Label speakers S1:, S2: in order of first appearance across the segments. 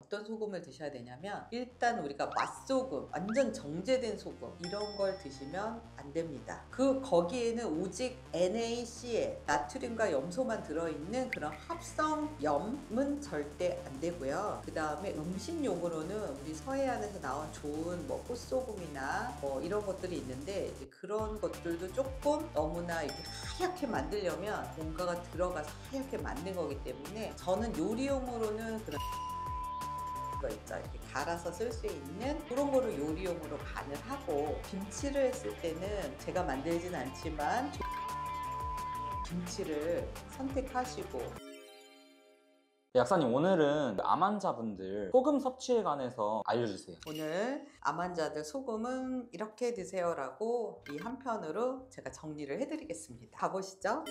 S1: 어떤 소금을 드셔야 되냐면 일단 우리가 맛소금, 완전 정제된 소금 이런 걸 드시면 안 됩니다. 거기에는 오직 NaCl, 나트륨과 염소만 들어있는 그런 합성염은 절대 안 되고요. 그 다음에 음식용으로는 우리 서해안에서 나온 좋은 뭐 꽃소금이나 뭐 이런 것들이 있는데 이제 그런 것들도 조금 너무나 이렇게 하얗게 만들려면 뭔가가 들어가서 하얗게 만든 거기 때문에 저는 요리용으로는 그런 거 있죠. 이렇게 갈아서 쓸 수 있는 그런 거를 요리용으로 간을 하고, 김치를 했을 때는 제가 만들진 않지만 김치를 선택하시고.
S2: 약사님, 오늘은 암 환자분들 소금 섭취에 관해서 알려주세요.
S1: 오늘 암 환자들 소금은 이렇게 드세요라고 이 한 편으로 제가 정리를 해드리겠습니다. 가보시죠.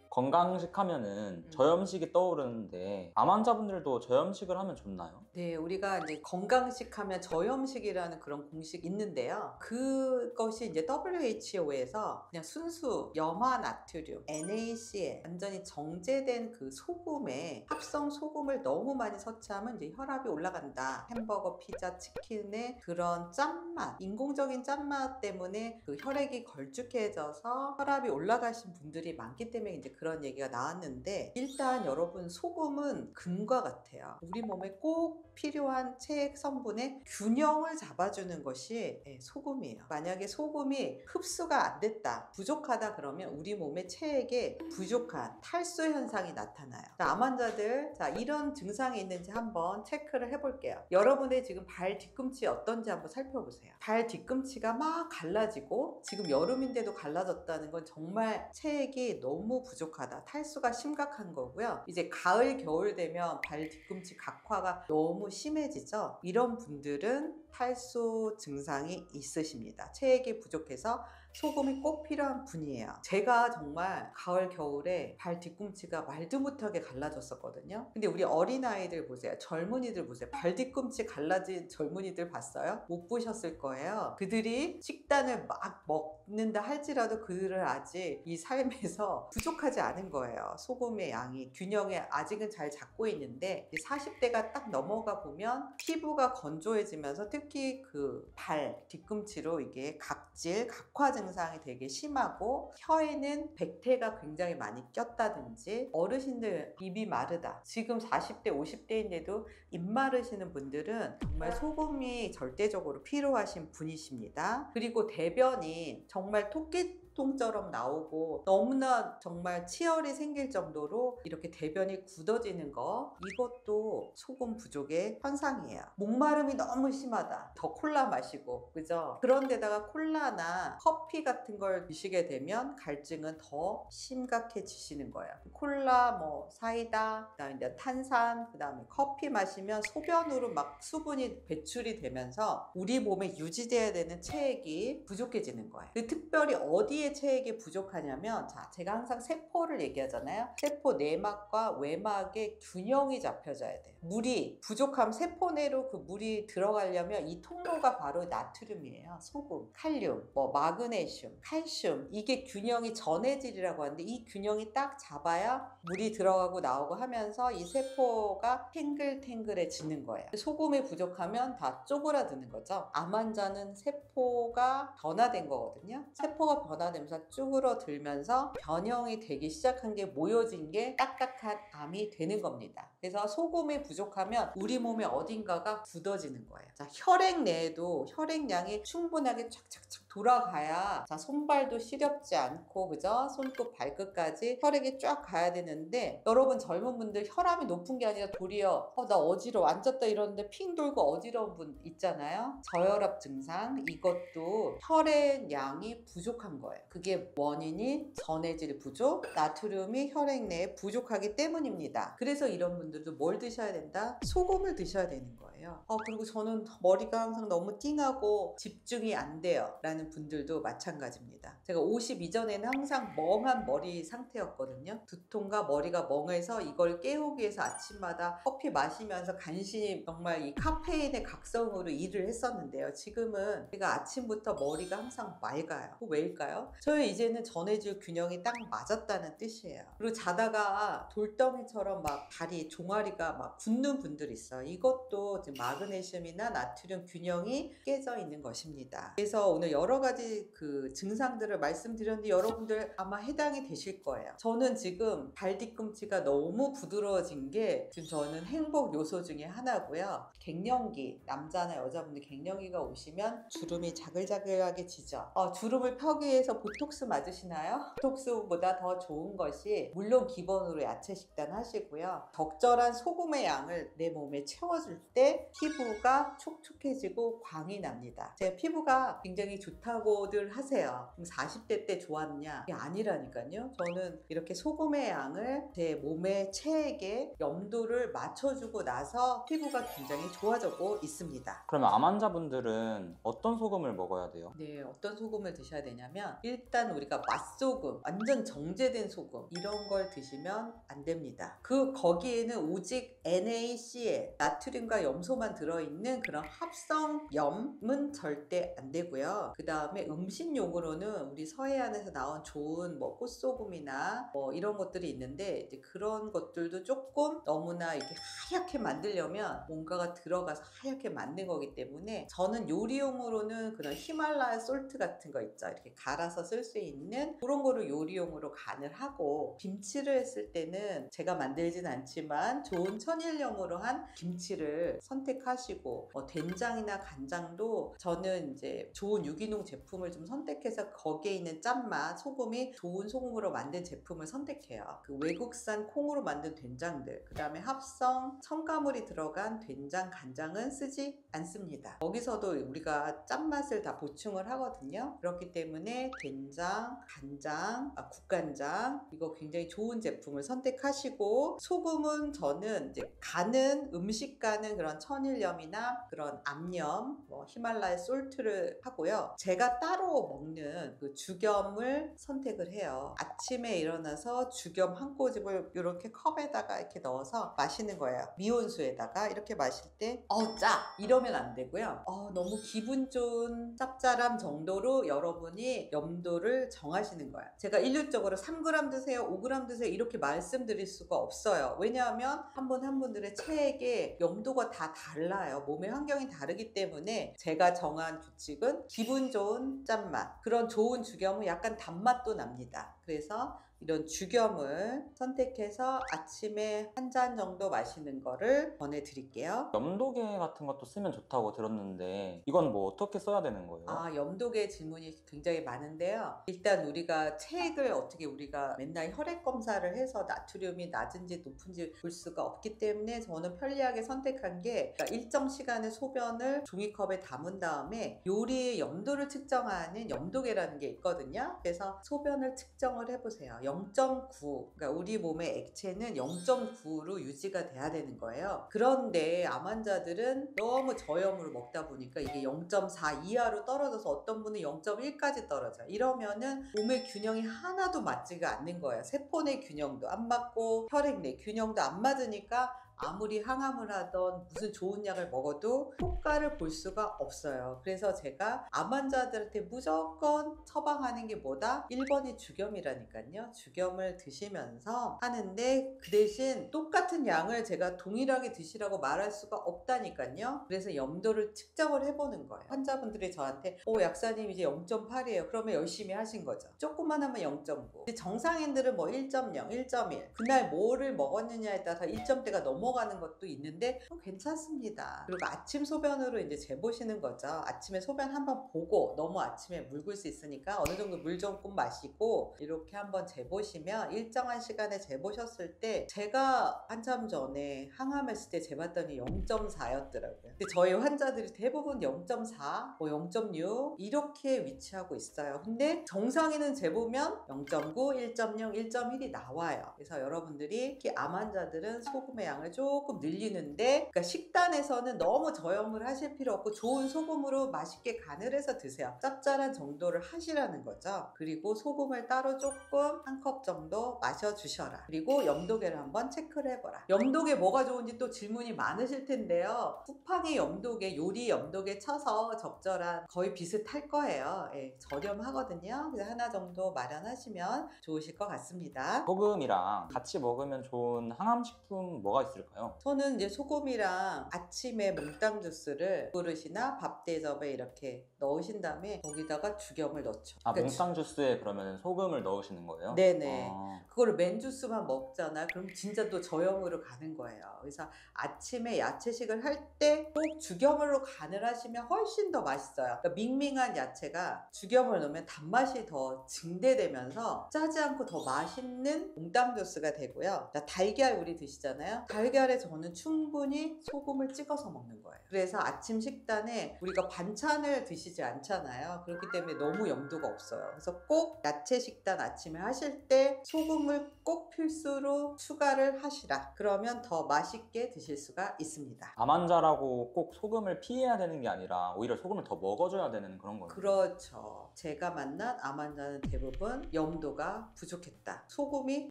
S2: 건강식 하면은 저염식이 떠오르는데 암 환자분들도 저염식을 하면 좋나요?
S1: 네, 우리가 이제 건강식 하면 저염식이라는 그런 공식이 있는데요. 그것이 이제 WHO에서 그냥 순수 염화 나트륨, NaCl, 완전히 정제된 그 소금에 합성 소금을 너무 많이 섭취하면 이제 혈압이 올라간다. 햄버거, 피자, 치킨의 그런 짠맛, 인공적인 짠맛 때문에 그 혈액이 걸쭉해져서 혈압이 올라가신 분들이 많기 때문에 이제 그런 얘기가 나왔는데, 일단 여러분 소금은 금과 같아요. 우리 몸에 꼭 필요한 체액 성분의 균형을 잡아주는 것이 소금이에요. 만약에 소금이 흡수가 안 됐다, 부족하다 그러면 우리 몸의 체액에 부족한 탈수 현상이 나타나요. 암 환자들, 자, 이런 증상이 있는지 한번 체크를 해볼게요. 여러분의 지금 발 뒤꿈치 어떤지 한번 살펴보세요. 발 뒤꿈치가 막 갈라지고 지금 여름인데도 갈라졌다는 건 정말 체액이 너무 부족하다, 탈수가 심각한 거고요. 이제 가을 겨울 되면 발 뒤꿈치 각화가 너무 심해지죠. 이런 분들은 탈수 증상이 있으십니다. 체액이 부족해서 소금이 꼭 필요한 분이에요. 제가 정말 가을 겨울에 발 뒤꿈치가 말도 못하게 갈라졌었거든요. 근데 우리 어린아이들 보세요. 젊은이들 보세요. 발 뒤꿈치 갈라진 젊은이들 봤어요? 못 보셨을 거예요. 그들이 식단을 막 먹는다 할지라도 그들은 아직 이 삶에서 부족하지 않은 거예요. 소금의 양이 균형에 아직은 잘 잡고 있는데 40대가 딱 넘어가 보면 피부가 건조해지면서 특히 그 발 뒤꿈치로 이게 각질, 각화 증상이 되게 심하고 혀에는 백태가 굉장히 많이 꼈다든지, 어르신들 입이 마르다, 지금 40대 50대인데도 입 마르시는 분들은 정말 소금이 절대적으로 필요하신 분이십니다. 그리고 대변이 정말 토끼똥처럼 나오고 너무나 정말 치열이 생길 정도로 이렇게 대변이 굳어지는 거, 이것도 소금 부족의 현상이에요. 목마름이 너무 심하다, 더 콜라 마시고, 그죠? 그런데다가 콜라나 커피 같은 걸 드시게 되면 갈증은 더 심각해지시는 거예요. 콜라, 뭐 사이다, 그다음에 이제 탄산, 그다음에 커피 마시면 소변으로 막 수분이 배출이 되면서 우리 몸에 유지돼야 되는 체액이 부족해지는 거예요. 특별히 어디에 체액이 부족하냐면, 자, 제가 항상 세포를 얘기하잖아요. 세포 내막과 외막의 균형이 잡혀져야 돼요. 물이 부족하면 세포 내로 그 물이 들어가려면 이 통로가 바로 나트륨이에요. 소금, 칼륨, 뭐 마그네슘, 칼슘, 이게 균형이 전해질이라고 하는데 이 균형이 딱 잡아야 물이 들어가고 나오고 하면서 이 세포가 탱글탱글해지는 거예요. 소금이 부족하면 다 쪼그라드는 거죠. 암 환자는 세포가 변화된 거거든요. 세포가 변화되면서 쭈그러들면서 변형이 되기 시작한 게 모여진 게 딱딱한 암이 되는 겁니다. 그래서 소금이 부족하면 우리 몸의 어딘가가 굳어지는 거예요. 자, 혈액 내에도 혈액량이 충분하게 쫙쫙쫙 돌아가야, 자, 손발도 시렵지 않고, 그죠? 손끝 발끝까지 혈액이 쫙 가야 되는데, 여러분 젊은 분들 혈압이 높은 게 아니라 도리어 나 어지러워, 앉았다 이러는데 핑 돌고 어지러운 분 있잖아요. 저혈압 증상, 이것도 혈액량이 부족한 거예요. 그게 원인이 전해질 부족, 나트륨이 혈액 내에 부족하기 때문입니다. 그래서 이런 분들도 뭘 드셔야 된다? 소금을 드셔야 되는 거예요. 그리고 저는 머리가 항상 너무 띵하고 집중이 안 돼요 라는 분들도 마찬가지입니다. 제가 50 이전에는 항상 멍한 머리 상태였거든요. 두통과 머리가 멍해서 이걸 깨우기 위해서 아침마다 커피 마시면서 간신히 정말 이 카페인의 각성으로 일을 했었는데요. 지금은 제가 아침부터 머리가 항상 맑아요. 왜일까요? 저희 이제는 전해질 균형이 딱 맞았다는 뜻이에요. 그리고 자다가 돌덩이처럼 막 다리 종아리가 막 굳는 분들 있어요. 이것도 지금 마그네슘이나 나트륨 균형이 깨져 있는 것입니다. 그래서 오늘 여러 가지 그 증상들을 말씀드렸는데 여러분들 아마 해당이 되실 거예요. 저는 지금 발 뒤꿈치가 너무 부드러워진 게 지금 저는 행복 요소 중에 하나고요. 갱년기, 남자나 여자분들 갱년기가 오시면 주름이 자글자글하게 지죠. 주름을 펴기 위해서 보톡스 맞으시나요? 보톡스보다 더 좋은 것이 물론 기본으로 야채 식단 하시고요. 적절한 소금의 양을 내 몸에 채워줄 때 피부가 촉촉해지고 광이 납니다. 제 피부가 굉장히 좋다고들 하세요. 그럼 40대 때 좋았냐? 이게 아니라니까요. 저는 이렇게 소금의 양을 제 몸의 체액에 염도를 맞춰주고 나서 피부가 굉장히 좋아지고 있습니다.
S2: 그러면 암 환자분들은 어떤 소금을 먹어야 돼요?
S1: 네, 어떤 소금을 드셔야 되냐면 일단 우리가 맛소금, 완전 정제된 소금 이런 걸 드시면 안 됩니다. 거기에는 오직 NaCl, 나트륨과 염소만 들어있는 그런 합성염은 절대 안 되고요. 그 다음에 음식용으로는 우리 서해안에서 나온 좋은 뭐 꽃소금이나 뭐 이런 것들이 있는데 이제 그런 것들도 조금 너무나 이렇게 하얗게 만들려면 뭔가가 들어가서 하얗게 만든 거기 때문에 저는 요리용으로는 그런 히말라야 솔트 같은 거 있죠. 이렇게 갈아서 쓸 수 있는 그런 거를 요리용으로 간을 하고 김치를 했을 때는 제가 만들진 않지만 좋은 천일염으로 한 김치를 선택하시고 된장이나 간장도 저는 이제 좋은 유기농 제품을 좀 선택해서 거기에 있는 짠맛, 소금이 좋은 소금으로 만든 제품을 선택해요. 그 외국산 콩으로 만든 된장들, 그 다음에 합성 첨가물이 들어간 된장, 간장은 쓰지 않습니다. 거기서도 우리가 짠맛을 다 보충을 하거든요. 그렇기 때문에 된장, 간장, 국간장 이거 굉장히 좋은 제품을 선택하시고 소금은 저는 이제 간은 음식 간은 그런 천일염이나 그런 암염, 히말라야 솔트를 하고요. 제가 따로 먹는 그 죽염을 선택을 해요. 아침에 일어나서 죽염 한 꼬집을 이렇게 컵에다가 이렇게 넣어서 마시는 거예요. 미온수에다가 이렇게 마실 때 짜! 이러면 안 되고요. 너무 기분 좋은 짭짤함 정도로 여러분이 염도를 정하시는 거예요. 제가 일률적으로 3g 드세요, 5g 드세요 이렇게 말씀드릴 수가 없어요. 왜냐하면 한 분 한 분들의 체액의 염도가 다 달라요. 몸의 환경이 다르기 때문에 제가 정한 규칙은 기분 좋은 짠맛, 그런 좋은 죽염은 약간 단맛도 납니다. 그래서 이런 죽염을 선택해서 아침에 한 잔 정도 마시는 거를 권해드릴게요.
S2: 염도계 같은 것도 쓰면 좋다고 들었는데 이건 뭐 어떻게 써야 되는 거예요?
S1: 염도계 질문이 굉장히 많은데요. 일단 우리가 체액을 어떻게 우리가 맨날 혈액 검사를 해서 나트륨이 낮은지 높은지 볼 수가 없기 때문에 저는 편리하게 선택한 게 그러니까 일정 시간의 소변을 종이컵에 담은 다음에 요리의 염도를 측정하는 염도계라는 게 있거든요. 그래서 소변을 측정을 해보세요. 0.9, 그러니까 우리 몸의 액체는 0.9로 유지가 돼야 되는 거예요. 그런데 암 환자들은 너무 저염으로 먹다 보니까 이게 0.4 이하로 떨어져서 어떤 분은 0.1까지 떨어져요. 이러면은 몸의 균형이 하나도 맞지가 않는 거예요. 세포 내 균형도 안 맞고 혈액 내 균형도 안 맞으니까 아무리 항암을 하던 무슨 좋은 약을 먹어도 효과를 볼 수가 없어요. 그래서 제가 암 환자들한테 무조건 처방하는 게 뭐다? 1번이 죽염이라니까요. 죽염을 드시면서 하는데 그 대신 똑같은 양을 제가 동일하게 드시라고 말할 수가 없다니까요. 그래서 염도를 측정을 해보는 거예요. 환자분들이 저한테 약사님 이제 0.8이에요. 그러면 열심히 하신 거죠. 조금만 하면 0.9. 정상인들은 뭐 1.0, 1.1 그날 뭐를 먹었느냐에 따라서 1점대가 넘어가는 것도 있는데 괜찮습니다. 그리고 아침 소변으로 이제 재보시는 거죠. 아침에 소변 한번 보고 너무 아침에 묽을 수 있으니까 어느 정도 물 조금 마시고 이렇게 한번 재보시면 일정한 시간에 재보셨을 때 제가 한참 전에 항암했을 때 재봤더니 0.4였더라고요. 근데 저희 환자들이 대부분 0.4, 0.6 이렇게 위치하고 있어요. 근데 정상인은 재보면 0.9, 1.0, 1.1이 나와요. 그래서 여러분들이 특히 암 환자들은 소금의 양을 조금 늘리는데, 그러니까 식단에서는 너무 저염을 하실 필요 없고 좋은 소금으로 맛있게 간을 해서 드세요. 짭짤한 정도를 하시라는 거죠. 그리고 소금을 따로 조금 한 컵 정도 마셔주셔라. 그리고 염도계를 한번 체크를 해보라. 염도계 뭐가 좋은지 또 질문이 많으실 텐데요. 쿠팡의 염도계, 요리 염도계 쳐서 적절한, 거의 비슷할 거예요. 예, 저렴하거든요. 그래서 하나 정도 마련하시면 좋으실 것 같습니다.
S2: 소금이랑 같이 먹으면 좋은 항암식품 뭐가 있을까요?
S1: 저는 이제 소금이랑 아침에 몽땅 주스를 그릇이나 밥 대접에 이렇게 넣으신 다음에 거기다가 죽염을 넣죠.
S2: 아,
S1: 그러니까
S2: 몽땅 주스에 그러면 소금을 넣으시는 거예요?
S1: 네네.
S2: 아,
S1: 그거를 맨주스만 먹잖아요. 그럼 진짜 또 저염으로 가는 거예요. 그래서 아침에 야채식을 할 때 꼭 죽염으로 간을 하시면 훨씬 더 맛있어요. 그러니까 밍밍한 야채가 죽염을 넣으면 단맛이 더 증대되면서 짜지 않고 더 맛있는 몽땅 주스가 되고요. 자, 달걀 우리 드시잖아요. 달걀에 저는 충분히 소금을 찍어서 먹는 거예요. 그래서 아침 식단에 우리가 반찬을 드시지 않잖아요. 그렇기 때문에 너무 염도가 없어요. 그래서 꼭 야채 식단 아침에 하실 때 소금을 꼭 필수로 추가를 하시라. 그러면 더 맛있게 드실 수가 있습니다.
S2: 암 환자라고 꼭 소금을 피해야 되는 게 아니라 오히려 소금을 더 먹어줘야 되는 그런 거예요.
S1: 그렇죠. 제가 만난 암 환자는 대부분 염도가 부족했다. 소금이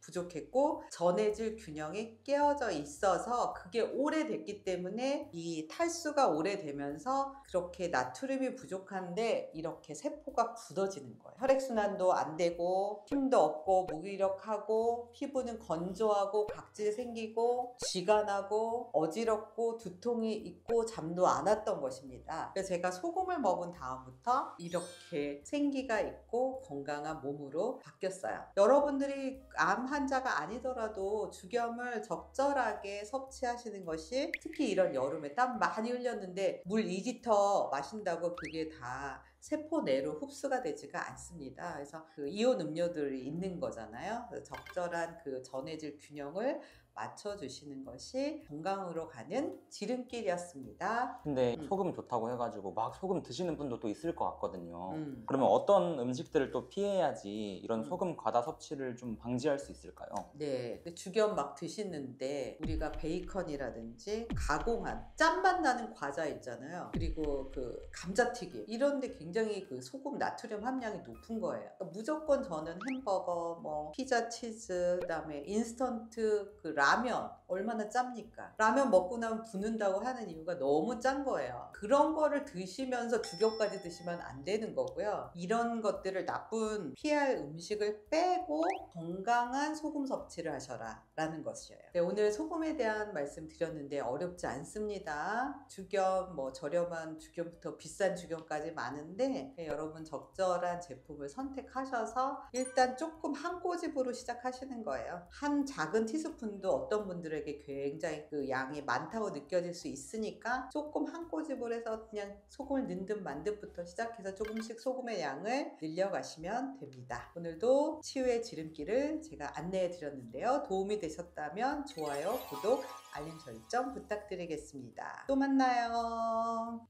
S1: 부족했고 전해질 균형이 깨어져 있어서 그게 오래됐기 때문에 이 탈수가 오래되면서 그렇게 나트륨이 부족한데 이렇게 세포가 굳어지는 거예요. 혈액순환도 안 되고 힘도 없고 무기력하고 피부는 건조하고 각질 생기고 쥐가 나고 어지럽고 두통이 있고 잠도 안 왔던 것입니다. 그래서 제가 소금을 먹은 다음부터 이렇게 생기가 있고 건강한 몸으로 바뀌었어요. 여러분들이 암 환자가 아니더라도 죽염을 적절하게 섭취하시는 것이, 특히 이런 여름에 땀 많이 흘렸는데 물 2리터 마신다고 그게 다 세포 내로 흡수가 되지가 않습니다. 그래서 그 이온 음료들이 있는 거잖아요. 그래서 적절한 그 전해질 균형을 맞춰주시는 것이 건강으로 가는 지름길이었습니다.
S2: 근데 소금 좋다고 해가지고 막 소금 드시는 분도 또 있을 것 같거든요.
S1: 음.
S2: 그러면 어떤 음식들을 또 피해야지 이런
S1: 음.
S2: 소금 과다 섭취를 좀 방지할 수 있을까요?
S1: 네, 죽염 막 드시는데 우리가 베이컨이라든지 가공한 짠맛 나는 과자 있잖아요. 그리고 그 감자튀김 이런데 굉장히 그 소금 나트륨 함량이 높은 거예요. 그러니까 무조건 저는 햄버거, 뭐 피자, 치즈, 그다음에 인스턴트 그 라면 얼마나 짭니까? 라면 먹고 나면 붓는다고 하는 이유가 너무 짠 거예요. 그런 거를 드시면서 죽염까지 드시면 안 되는 거고요. 이런 것들을 나쁜 피할 음식을 빼고 건강한 소금 섭취를 하셔라 라는 것이에요. 네, 오늘 소금에 대한 말씀 드렸는데 어렵지 않습니다. 죽염, 뭐 저렴한 죽염부터 비싼 죽염까지 많은데 네, 여러분 적절한 제품을 선택하셔서 일단 조금 한 꼬집으로 시작하시는 거예요. 한 작은 티스푼도 어떤 분들에게 굉장히 그 양이 많다고 느껴질 수 있으니까 조금 한 꼬집으로 해서 그냥 소금을 넣은 듯 만 듯부터 시작해서 조금씩 소금의 양을 늘려가시면 됩니다. 오늘도 치유의 지름길을 제가 안내해 드렸는데요. 도움이 되셨다면 좋아요, 구독, 알림 설정 부탁드리겠습니다. 또 만나요.